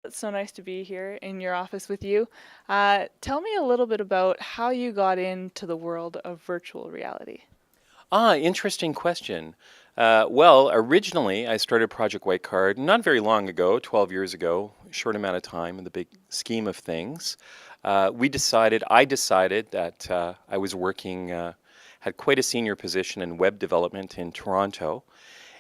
It's so nice to be here in your office with you. Tell me a little bit about how you got into the world of virtual reality. Interesting question. Well, originally I started Project Whitecard not very long ago, 12 years ago, short amount of time in the big scheme of things. I decided that I was working, had quite a senior position in web development in Toronto.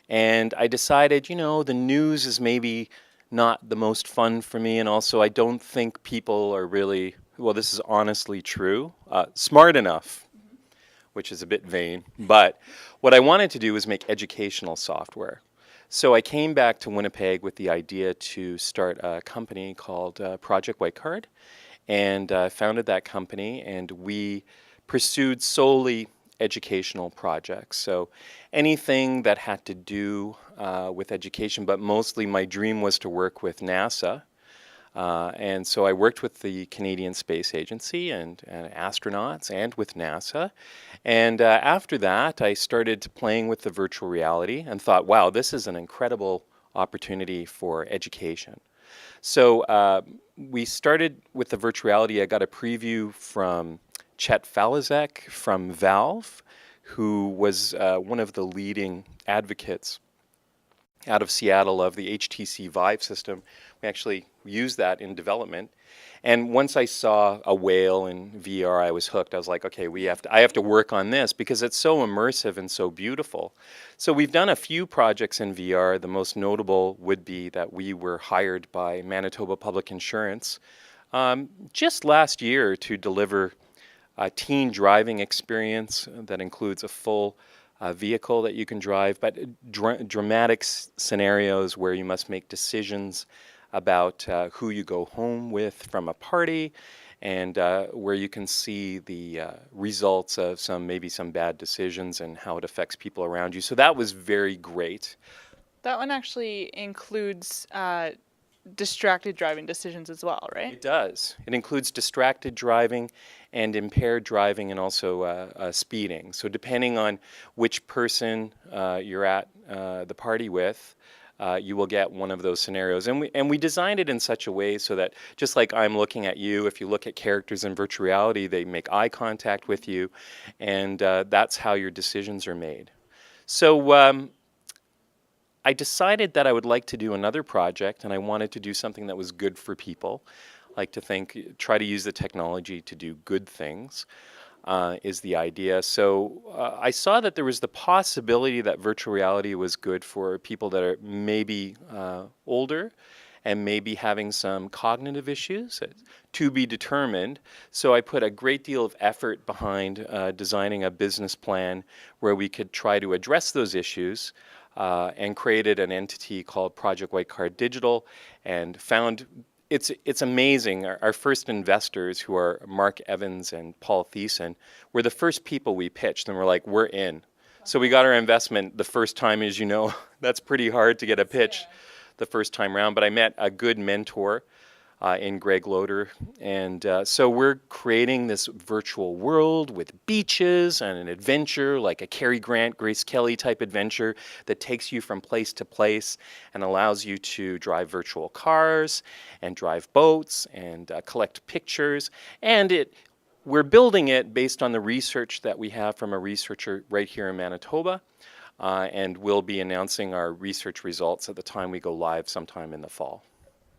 And I decided, the news is maybe not the most fun for me. And also, I don't think people are really, well, this is honestly true, smart enough, which is a bit vain. But what I wanted to do was make educational software. So I came back to Winnipeg with the idea to start a company called Project Whitecard, and founded that company, and we pursued solely educational projects. So anything that had to do with education, but mostly my dream was to work with NASA. And so I worked with the Canadian Space Agency and astronauts and with NASA. And after that, I started playing with the virtual reality and thought, wow, this is an incredible opportunity for education. So we started with the virtual reality. I got a preview from Chet Falazek from Valve, who was one of the leading advocates out of Seattle of the HTC Vive system. We actually used that in development. And once I saw a whale in VR, I was hooked. I was like, okay, I have to work on this because it's so immersive and so beautiful. So we've done a few projects in VR. The most notable would be that we were hired by Manitoba Public Insurance just last year to deliver a teen driving experience that includes a full vehicle that you can drive, but dramatic scenarios where you must make decisions about who you go home with from a party, and where you can see the results of maybe some bad decisions and how it affects people around you. So that was very great. That one actually includes distracted driving decisions as well, right? It does. It includes distracted driving and impaired driving, and also speeding. So depending on which person you're at the party with, you will get one of those scenarios. And we designed it in such a way so that just like I'm looking at you, if you look at characters in virtual reality, they make eye contact with you, and that's how your decisions are made. So I decided that I would like to do another project, and I wanted to do something that was good for people. Like to try to use the technology to do good things is the idea. So I saw that there was the possibility that virtual reality was good for people that are maybe older and maybe having some cognitive issues to be determined. So I put a great deal of effort behind designing a business plan where we could try to address those issues, and created an entity called Project Whitecard Digital, and found it's amazing. Our first investors, who are Mark Evans and Paul Thiessen, were the first people we pitched, and we're like, we're in. So we got our investment the first time. As you know, that's pretty hard to get a pitch the first time around, but I met a good mentor in Greg Loader. And so we're creating this virtual world with beaches and an adventure, like a Cary Grant, Grace Kelly type adventure that takes you from place to place and allows you to drive virtual cars and drive boats and collect pictures. And we're building it based on the research that we have from a researcher right here in Manitoba. And we'll be announcing our research results at the time we go live sometime in the fall.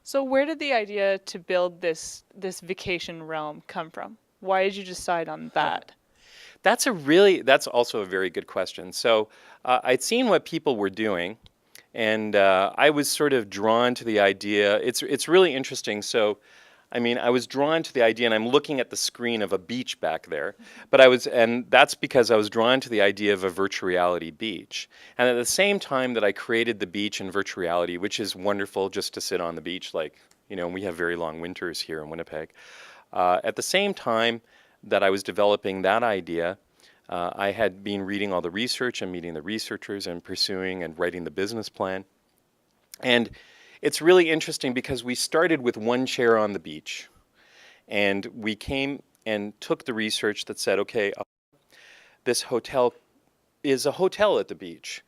So where did the idea to build this vacation realm come from? Why did you decide on that? That's also a very good question. So I'd seen what people were doing, and I was sort of drawn to the idea. It's really interesting. So, I mean, I was drawn to the idea, and I'm looking at the screen of a beach back there. And that's because I was drawn to the idea of a virtual reality beach. And at the same time that I created the beach in virtual reality, which is wonderful just to sit on the beach, we have very long winters here in Winnipeg. At the same time that I was developing that idea, I had been reading all the research and meeting the researchers and pursuing and writing the business plan. And it's really interesting because we started with one chair on the beach, and we came and took the research that said, okay, this hotel is a hotel at the beach.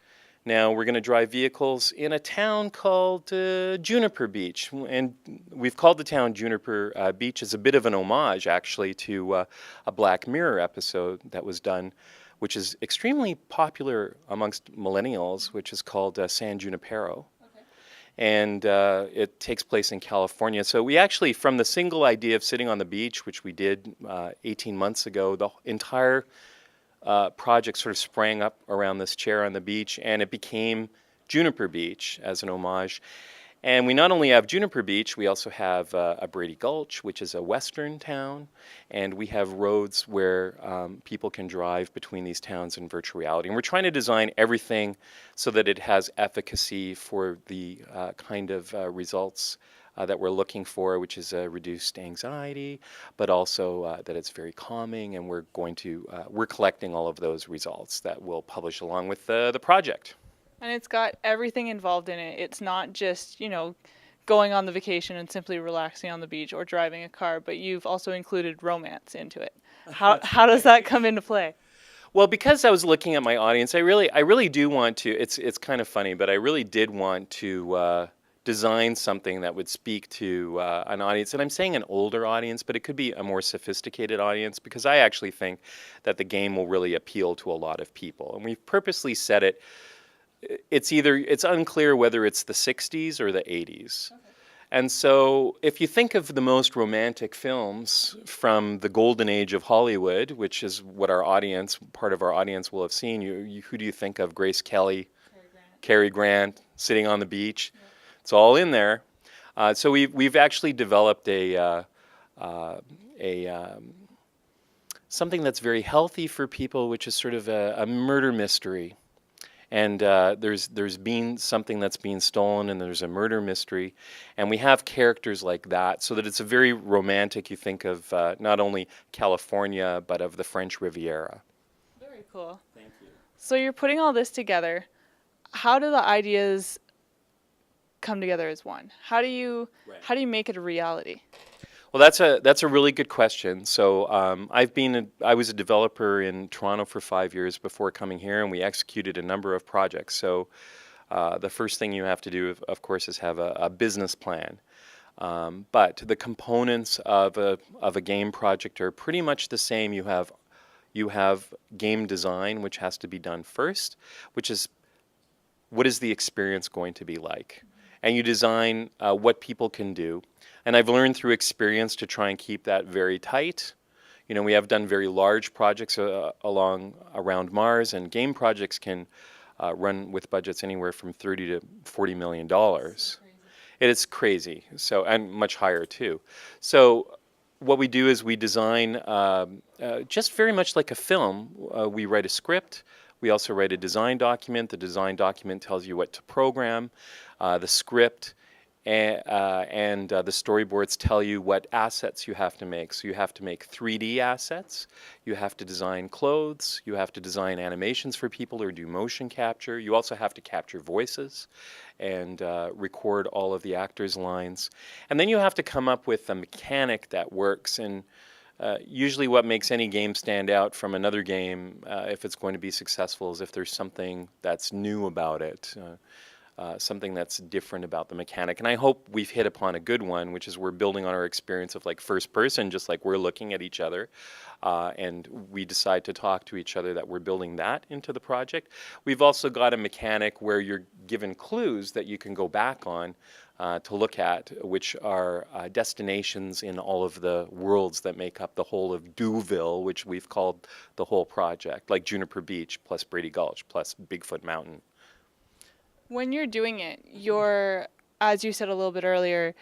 Now we're going to drive vehicles in a town called Juniper Beach, and we've called the town Juniper Beach as a bit of an homage, actually, to a Black Mirror episode that was done, which is extremely popular amongst millennials, which is called San Junipero. And it takes place in California. So we actually, from the single idea of sitting on the beach, which we did 18 months ago, the entire project sort of sprang up around this chair on the beach, and it became Juniper Beach as an homage. And we not only have Juniper Beach, we also have a Brady Gulch, which is a western town, and we have roads where people can drive between these towns in virtual reality. And we're trying to design everything so that it has efficacy for the kind of results that we're looking for, which is reduced anxiety, but also that it's very calming, and we're collecting all of those results that we'll publish along with the project. And it's got everything involved in it. It's not just, going on the vacation and simply relaxing on the beach or driving a car, but you've also included romance into it. How does that come into play? Well, because I was looking at my audience, I really do want to. It's kind of funny, but I really did want to design something that would speak to an audience, and I'm saying an older audience, but it could be a more sophisticated audience, because I actually think that the game will really appeal to a lot of people, and we've purposely set it. It's unclear whether it's the 60s or the 80s. Okay. And so if you think of the most romantic films from the golden age of Hollywood, which is what part of our audience will have seen, who do you think of? Grace Kelly, Cary Grant, sitting on the beach. Yeah. It's all in there. So we've actually developed something that's very healthy for people, which is sort of a murder mystery. And there's been something that's being stolen, and there's a murder mystery, and we have characters like that, so that it's a very romantic. You think of not only California, but of the French Riviera. Very cool. Thank you. So you're putting all this together. How do the ideas come together as one? How do you make it a reality? Well, that's a really good question. So I was a developer in Toronto for 5 years before coming here, and we executed a number of projects. So the first thing you have to do, of course, is have a business plan. But the components of a game project are pretty much the same. You have game design, which has to be done first, which is what is the experience going to be like, and you design what people can do. And I've learned through experience to try and keep that very tight. We have done very large projects around Mars, and game projects can run with budgets anywhere from $30 to $40 million. It is crazy. So, and much higher too. So what we do is we design just very much like a film. We write a script. We also write a design document. The design document tells you what to program. The script and the storyboards tell you what assets you have to make. So you have to make 3D assets, you have to design clothes, you have to design animations for people or do motion capture. You also have to capture voices and record all of the actors' lines. And then you have to come up with a mechanic that works. And usually what makes any game stand out from another game, if it's going to be successful, is if there's something that's new about it. Something that's different about the mechanic. And I hope we've hit upon a good one, which is we're building on our experience of like first person, just like we're looking at each other, and we decide to talk to each other, that we're building that into the project. We've also got a mechanic where you're given clues that you can go back on to look at, which are destinations in all of the worlds that make up the whole of Douville, which we've called the whole project, like Juniper Beach plus Brady Gulch plus Bigfoot Mountain. When you're doing it, as you said a little bit earlier,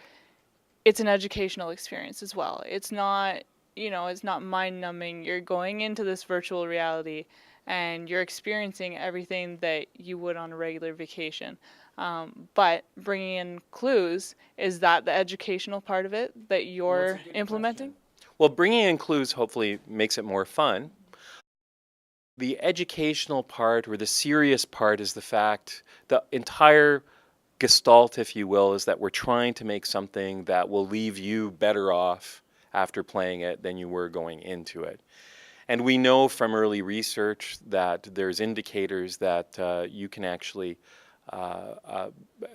it's an educational experience as well. It's not, it's not mind-numbing. You're going into this virtual reality and you're experiencing everything that you would on a regular vacation. But bringing in clues, is that the educational part of it that you're implementing? Well, bringing in clues hopefully makes it more fun. The educational part, or the serious part, is the entire gestalt, if you will, is that we're trying to make something that will leave you better off after playing it than you were going into it. And we know from early research that there's indicators that you can actually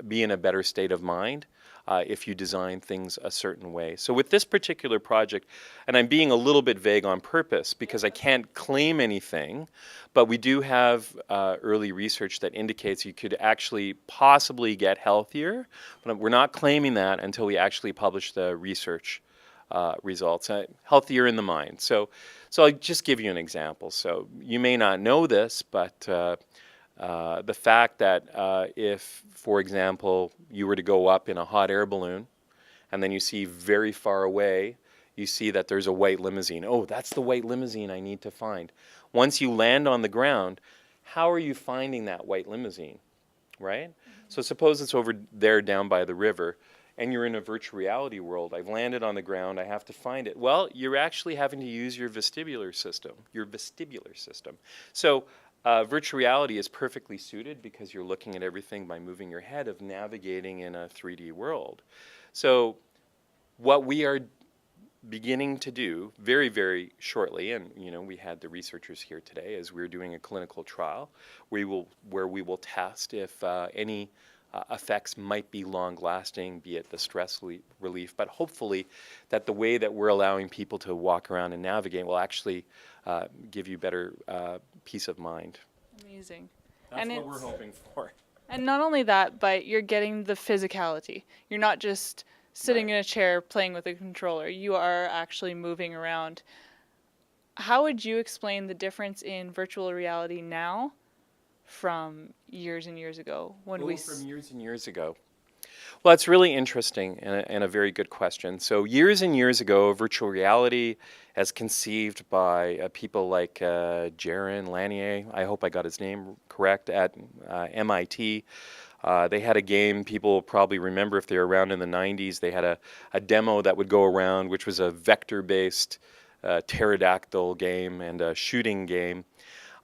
be in a better state of mind if you design things a certain way. So with this particular project, and I'm being a little bit vague on purpose because I can't claim anything, but we do have early research that indicates you could actually possibly get healthier, but we're not claiming that until we actually publish the research results. Healthier in the mind. So I'll just give you an example. So you may not know this, but the fact that if, for example, you were to go up in a hot air balloon and then you see very far away, you see that there's a white limousine. Oh, that's the white limousine I need to find. Once you land on the ground, how are you finding that white limousine, right? So suppose it's over there down by the river and you're in a virtual reality world. I've landed on the ground, I have to find it. Well, you're actually having to use your vestibular system, So virtual reality is perfectly suited because you're looking at everything by moving your head of navigating in a 3D world. So what we are beginning to do very, very shortly, and we had the researchers here today as we're doing a clinical trial where we will test if any effects might be long-lasting, be it the stress relief, but hopefully that the way that we're allowing people to walk around and navigate will actually give you better peace of mind. Amazing. That's And what we're hoping for. And not only that, but you're getting the physicality. You're not just sitting in a chair playing with a controller. You are actually moving around. How would you explain the difference in virtual reality now from years and years ago when From years and years ago. Well, it's really interesting and a very good question. So years and years ago, virtual reality, as conceived by people like Jaron Lanier, I hope I got his name correct, at MIT. They had a game people probably remember if they were around in the 90s. They had a demo that would go around, which was a vector-based pterodactyl game and a shooting game.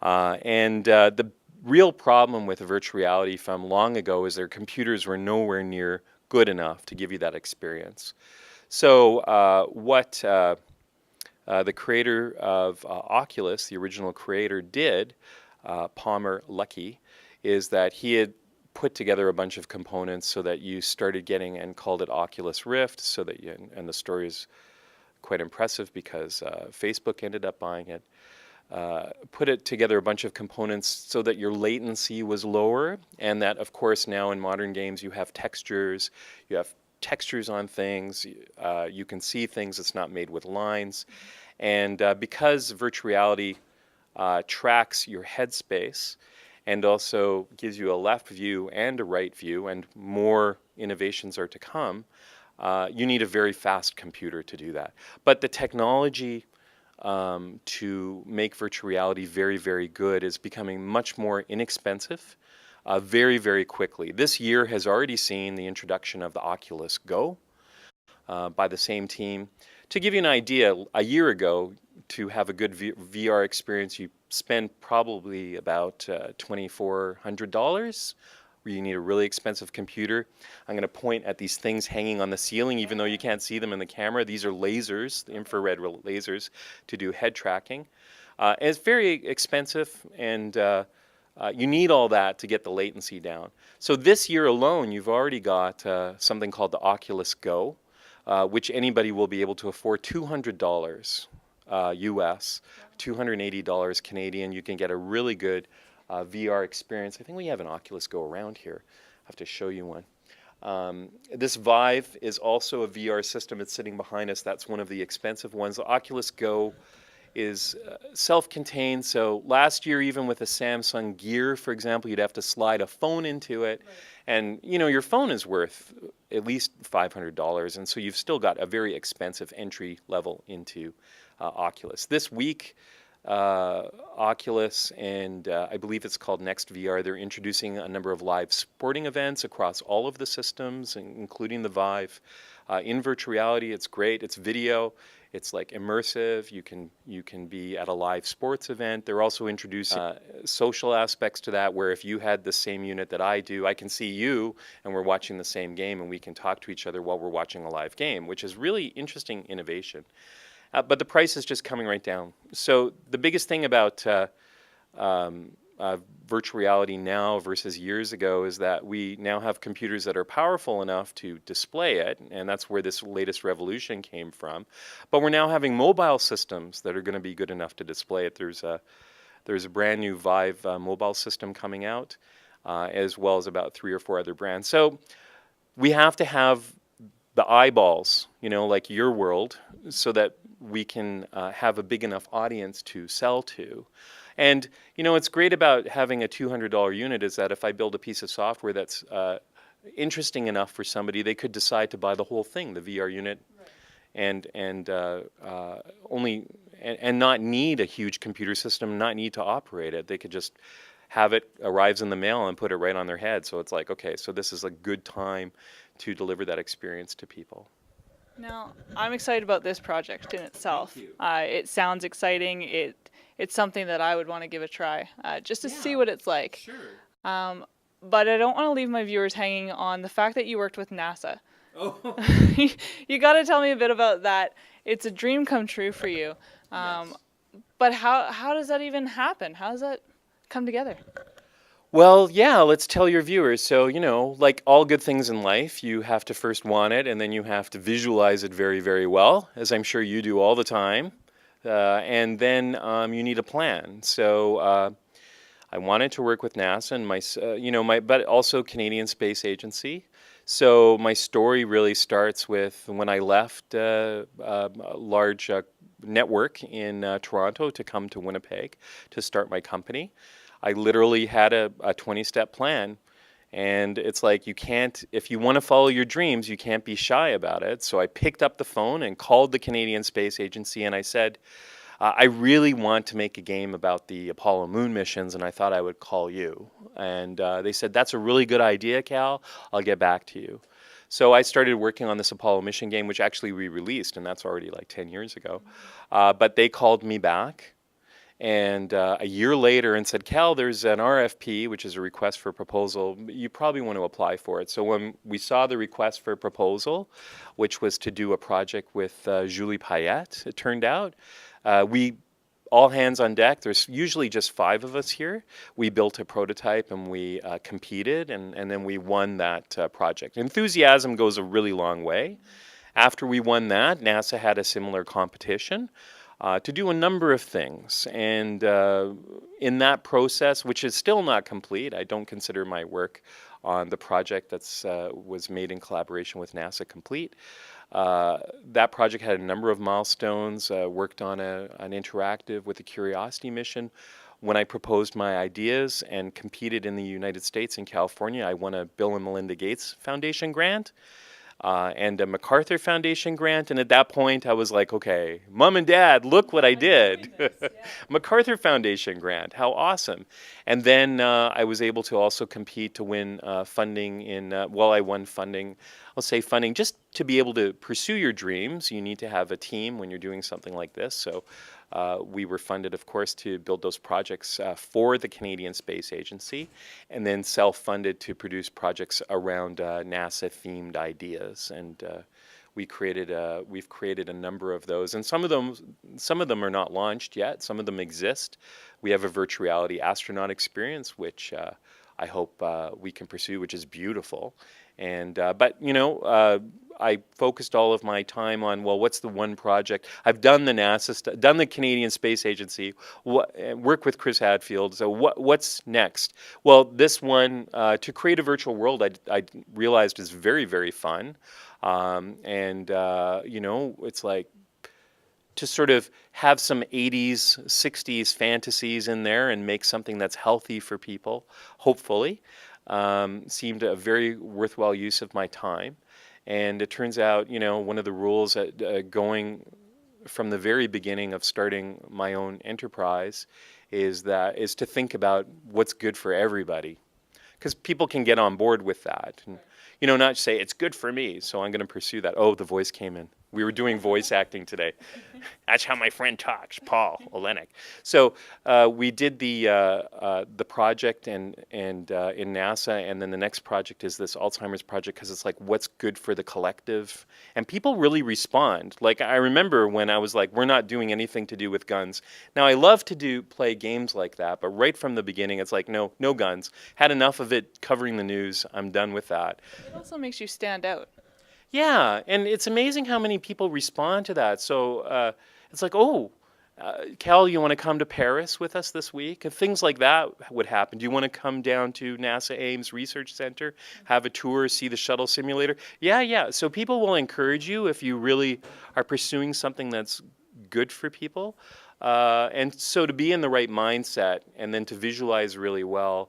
The real problem with virtual reality from long ago is their computers were nowhere near good enough to give you that experience. So what the creator of Oculus, the original creator, did, Palmer Luckey, is that he had put together a bunch of components so that you started getting, and called it Oculus Rift, so that and the story is quite impressive because Facebook ended up buying it. Put it together a bunch of components so that your latency was lower, and that, of course, now in modern games you have textures on things, you can see things, it's not made with lines. And because virtual reality tracks your headspace and also gives you a left view and a right view, and more innovations are to come, you need a very fast computer to do that. But the technology to make virtual reality very, very good is becoming much more inexpensive very, very quickly. This year has already seen the introduction of the Oculus Go by the same team. To give you an idea, a year ago, to have a good VR experience, you spend probably about $2,400. Where you need a really expensive computer. I'm going to point at these things hanging on the ceiling, even though you can't see them in the camera. These are lasers, the infrared lasers, to do head tracking. And it's very expensive, and you need all that to get the latency down. So this year alone, you've already got something called the Oculus Go, which anybody will be able to afford. $200 US, $280 Canadian. You can get a really good VR experience. I think we have an Oculus Go around here. I have to show you one. This Vive is also a VR system. It's sitting behind us. That's one of the expensive ones. The Oculus Go is self-contained. So last year, even with a Samsung Gear, for example, you'd have to slide a phone into it. Right. And your phone is worth at least $500. And so you've still got a very expensive entry level into Oculus. This week, Oculus and I believe it's called Next VR, they're introducing a number of live sporting events across all of the systems, including the Vive. In virtual reality, it's great. It's video. It's like immersive. You can be at a live sports event. They're also introducing social aspects to that, where if you had the same unit that I do, I can see you and we're watching the same game, and we can talk to each other while we're watching a live game, which is really interesting innovation. but the price is just coming right down. So the biggest thing about virtual reality now versus years ago is that we now have computers that are powerful enough to display it, and that's where this latest revolution came from. But we're now having mobile systems that are going to be good enough to display it. There's a brand new Vive mobile system coming out, as well as about 3 or 4 other brands. So we have to have the eyeballs, like your world, so that we can have a big enough audience to sell to. And what's great about having a $200 unit is that if I build a piece of software that's interesting enough for somebody, they could decide to buy the whole thing, the VR unit, right. and not need a huge computer system, not need to operate it. They could just have it arrives in the mail and put it right on their head. So it's like, okay, so this is a good time to deliver that experience to people. Now, I'm excited about this project in itself. Thank you. It sounds exciting. It's something that I would want to give a try, just to see what it's like. Sure. But I don't want to leave my viewers hanging on the fact that you worked with NASA. Oh. You got to tell me a bit about that. It's a dream come true for you. Yes. But how does that even happen? How does that come together? Well, yeah, let's tell your viewers. So, like all good things in life, you have to first want it, and then you have to visualize it very, very well, as I'm sure you do all the time. And then you need a plan. So I wanted to work with NASA and but also Canadian Space Agency. So my story really starts with when I left a large network in Toronto to come to Winnipeg to start my company. I literally had a 20-step plan, and it's like if you want to follow your dreams, you can't be shy about it. So I picked up the phone and called the Canadian Space Agency, and I said, I really want to make a game about the Apollo moon missions, and I thought I would call you. And they said, that's a really good idea, Khal. I'll get back to you. So I started working on this Apollo mission game, which actually we released, and that's already like 10 years ago. But they called me back. And a year later and said, Khal, there's an RFP, which is a request for proposal. You probably want to apply for it. So when we saw the request for proposal, which was to do a project with Julie Payette, it turned out, we all hands on deck. There's usually just 5 of us here. We built a prototype and we competed, and then we won that project. Enthusiasm goes a really long way. After we won that, NASA had a similar competition to do a number of things. And in that process, which is still not complete, I don't consider my work on the project that was made in collaboration with NASA complete. That project had a number of milestones, worked on an interactive with a Curiosity mission. When I proposed my ideas and competed in the United States and California, I won a Bill and Melinda Gates Foundation grant. And a MacArthur Foundation grant, and at that point I was like, okay, Mom and Dad, look what I did. Yeah. MacArthur Foundation grant, how awesome. And then I was able to also compete to win funding I won funding, I'll say funding, just to be able to pursue your dreams, you need to have a team when you're doing something like this. So we were funded, of course, to build those projects for the Canadian Space Agency, and then self-funded to produce projects around NASA-themed ideas. And we've created a number of those, and some of them are not launched yet. Some of them exist. We have a virtual reality astronaut experience, which I hope we can pursue, which is beautiful. And but I focused all of my time on, well, what's the one project? I've done the NASA done the Canadian Space Agency, work with Chris Hadfield. So what's next? Well, this one, to create a virtual world, I realized is very, very fun. It's like to sort of have some 80s, 60s fantasies in there and make something that's healthy for people, hopefully. Seemed a very worthwhile use of my time. And it turns out, one of the rules going from the very beginning of starting my own enterprise is to think about what's good for everybody. Because people can get on board with that. And, not say, it's good for me, so I'm going to pursue that. Oh, the voice came in. We were doing voice acting today. That's how my friend talks, Paul Olenek. So we did the project and in NASA, and then the next project is this Alzheimer's project because it's like what's good for the collective, and people really respond. Like I remember when I was like, we're not doing anything to do with guns. Now I love to play games like that, but right from the beginning, it's like no guns. Had enough of it covering the news. I'm done with that. It also makes you stand out. Yeah, and it's amazing how many people respond to that. So it's like, oh, Cal, you want to come to Paris with us this week? If things like that would happen. Do you want to come down to NASA Ames Research Center, have a tour, see the shuttle simulator? Yeah. So people will encourage you if you really are pursuing something that's good for people. And so to be in the right mindset and then to visualize really well,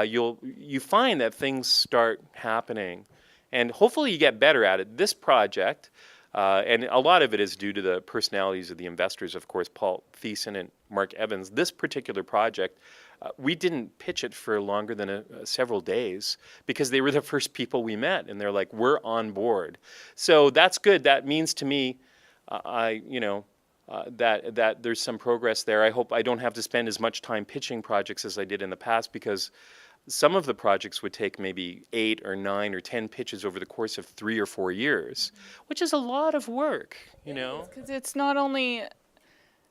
you find that things start happening. And hopefully you get better at it. This project, and a lot of it is due to the personalities of the investors, of course, Paul Thiessen and Mark Evans. This particular project, we didn't pitch it for longer than several days because they were the first people we met, and they're like, we're on board. So that's good. That means to me, that there's some progress there. I hope I don't have to spend as much time pitching projects as I did in the past because some of the projects would take maybe 8 or 9 or 10 pitches over the course of 3 or 4 years, which is a lot of work, you know. Because it's not only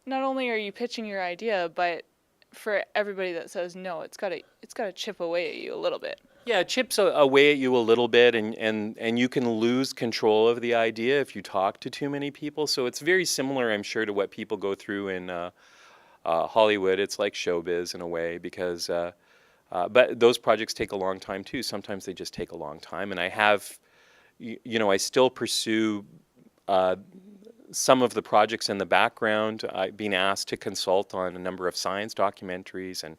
are you pitching your idea, but for everybody that says no, it's got to chip away at you a little bit. Yeah, it chips away at you a little bit, and you can lose control of the idea if you talk to too many people. So it's very similar, I'm sure, to what people go through in Hollywood. It's like showbiz in a way because. But those projects take a long time too. Sometimes they just take a long time. And I have, I still pursue some of the projects in the background. I've been asked to consult on a number of science documentaries and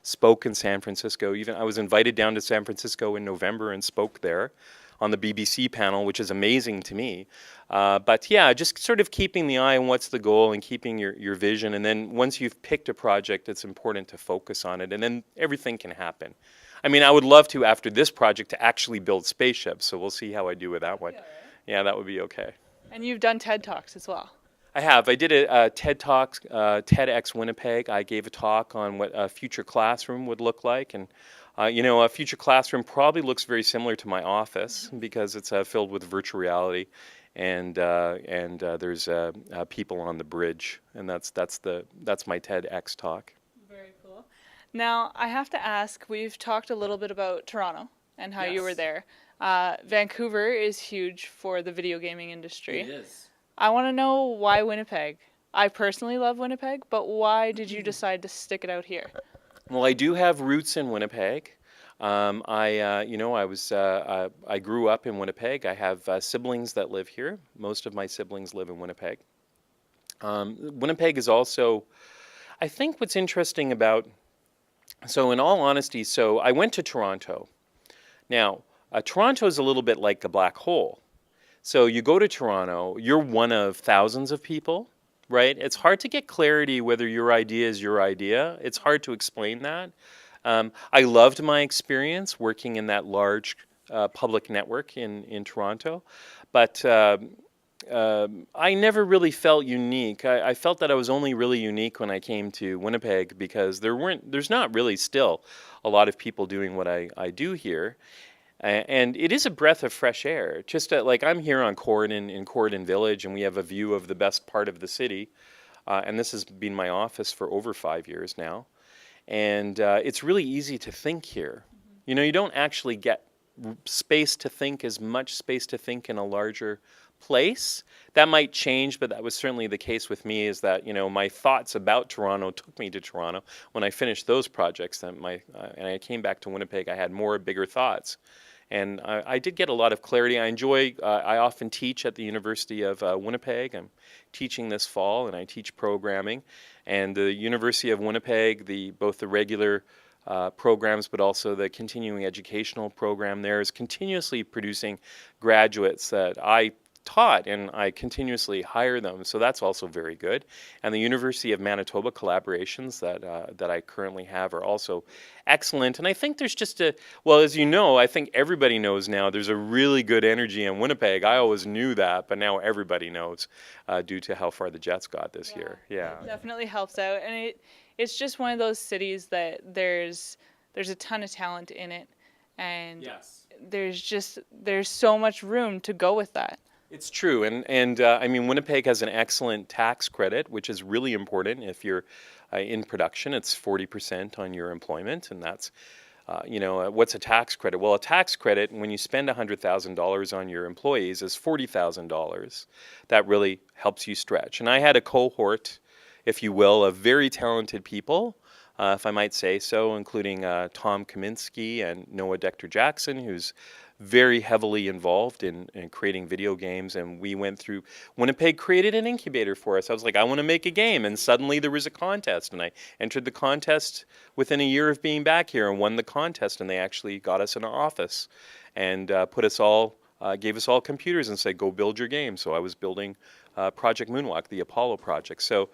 spoke in San Francisco. Even I was invited down to San Francisco in November and spoke there on the BBC panel, which is amazing to me. But yeah, just sort of keeping the eye on what's the goal and keeping your vision. And then once you've picked a project, it's important to focus on it. And then everything can happen. I mean, I would love to, after this project, to actually build spaceships. So we'll see how I do with that one. Yeah, that would be okay. And you've done TED Talks as well. I have. I did a TED Talk, TEDx Winnipeg. I gave a talk on what a future classroom would look like. And a future classroom probably looks very similar to my office because it's filled with virtual reality, and there's people on the bridge, and that's my TEDx talk. Very cool. Now I have to ask. We've talked a little bit about Toronto and how you were there. Vancouver is huge for the video gaming industry. It is. I want to know why Winnipeg. I personally love Winnipeg, but why did you decide to stick it out here? Well, I do have roots in Winnipeg. I grew up in Winnipeg. I have siblings that live here. Most of my siblings live in Winnipeg. Winnipeg is also, I think what's interesting about, so in all honesty, so I went to Toronto. Now, Toronto is a little bit like a black hole. So you go to Toronto, you're one of thousands of people. Right? It's hard to get clarity whether your idea is your idea. It's hard to explain that. I loved my experience working in that large public network in Toronto, but I never really felt unique. I felt that I was only really unique when I came to Winnipeg because there's not really still a lot of people doing what I do here. And it is a breath of fresh air. Just like I'm here on Corydon in Corydon Village, and we have a view of the best part of the city. And this has been my office for over 5 years now. And it's really easy to think here. You know, you don't actually get space to think, as much space to think in a larger place. That might change, but that was certainly the case with me, is that, my thoughts about Toronto took me to Toronto. When I finished those projects, and I came back to Winnipeg, I had bigger thoughts. And I did get a lot of clarity. I often teach at the University of Winnipeg. I'm teaching this fall, and I teach programming. And the University of Winnipeg, both the regular programs, but also the continuing educational program there, is continuously producing graduates that I taught, and I continuously hire them, so that's also very good. And the University of Manitoba collaborations that I currently have are also excellent. And I think there's just well, as you know, I think everybody knows now, there's a really good energy in Winnipeg. I always knew that, but now everybody knows due to how far the Jets got this year. Yeah. It definitely helps out, and it's just one of those cities that there's a ton of talent in it, and Yes. there's so much room to go with that. It's true, and I mean, Winnipeg has an excellent tax credit, which is really important if you're in production. It's 40% on your employment, and that's, what's a tax credit? Well, a tax credit, when you spend $100,000 on your employees, is $40,000. That really helps you stretch. And I had a cohort, if you will, of very talented people, if I might say so, including Tom Kaminsky and Noah Dector-Jackson, who's very heavily involved in creating video games. And we went through, Winnipeg created an incubator for us. I was like, I want to make a game. And suddenly there was a contest. And I entered the contest within a year of being back here and won the contest. And they actually got us in an office and gave us all computers and said, go build your game. So I was building Project Moonwalk, the Apollo project. So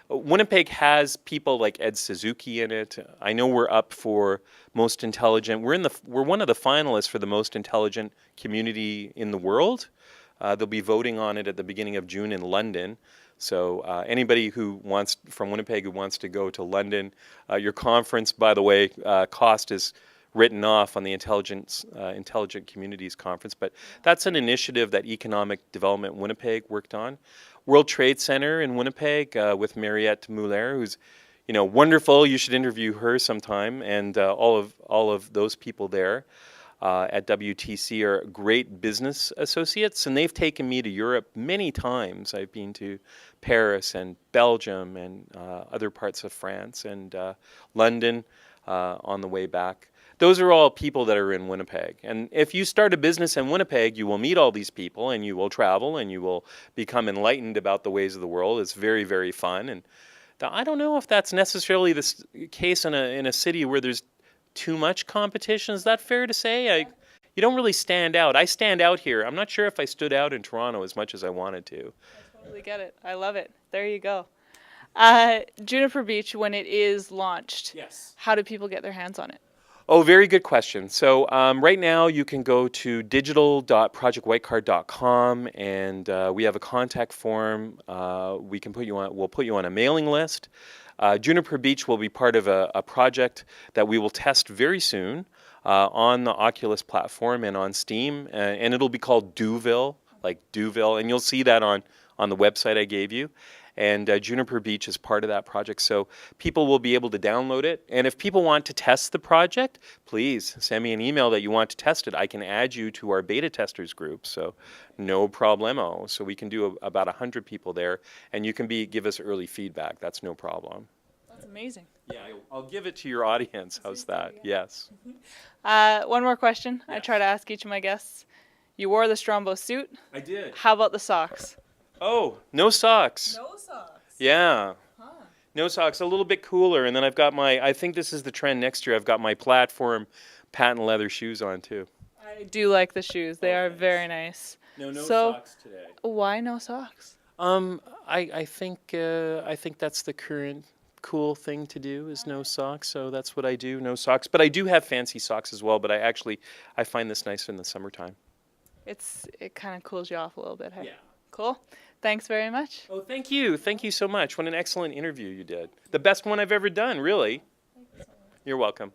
Winnipeg has people like Ed Suzuki in it. I know we're up for most intelligent. We're one of the finalists for the most intelligent community in the world. They'll be voting on it at the beginning of June in London. So anybody from Winnipeg who wants to go to London, your conference, by the way, cost is written off on the Intelligent Communities Conference, but that's an initiative that Economic Development Winnipeg worked on. World Trade Center in Winnipeg with Mariette Muller, who's wonderful. You should interview her sometime, and all of those people there at WTC are great business associates, and they've taken me to Europe many times. I've been to Paris and Belgium and other parts of France and London on the way back. Those are all people that are in Winnipeg. And if you start a business in Winnipeg, you will meet all these people and you will travel and you will become enlightened about the ways of the world. It's very, very fun. And I don't know if that's necessarily the case in a city where there's too much competition. Is that fair to say? You don't really stand out. I stand out here. I'm not sure if I stood out in Toronto as much as I wanted to. I totally get it. I love it. There you go. Juniper Beach, when it is launched, yes, how do people get their hands on it? Oh, very good question. So right now you can go to digital.projectwhitecard.com and we have a contact form. We'll put you on a mailing list. Juniper Beach will be part of a project that we will test very soon on the Oculus platform and on Steam, and it'll be called Douville, like Douville, and you'll see that on the website I gave you. And Juniper Beach is part of that project, so people will be able to download it. And if people want to test the project, please send me an email that you want to test it. I can add you to our beta testers group, so no problemo. So we can do about 100 people there, and you can give us early feedback. That's no problem. That's amazing. Yeah, I'll give it to your audience. How's that? Yes. One more question. Yes. I try to ask each of my guests. You wore the Strombo suit. I did. How about the socks? Oh, no socks. No socks. Yeah. Huh. No socks, a little bit cooler. And then I've got I think this is the trend next year, I've got my platform patent leather shoes on too. I do like the shoes. They are very nice. No So, socks today. Why no socks? I think that's the current cool thing to do is no socks. So that's what I do, no socks. But I do have fancy socks as well, but I find this nice in the summertime. It kind of cools you off a little bit, hey? Yeah. Cool. Thanks very much. Oh, thank you. Thank you so much. What an excellent interview you did. The best one I've ever done, really. Thank you so much. You're welcome.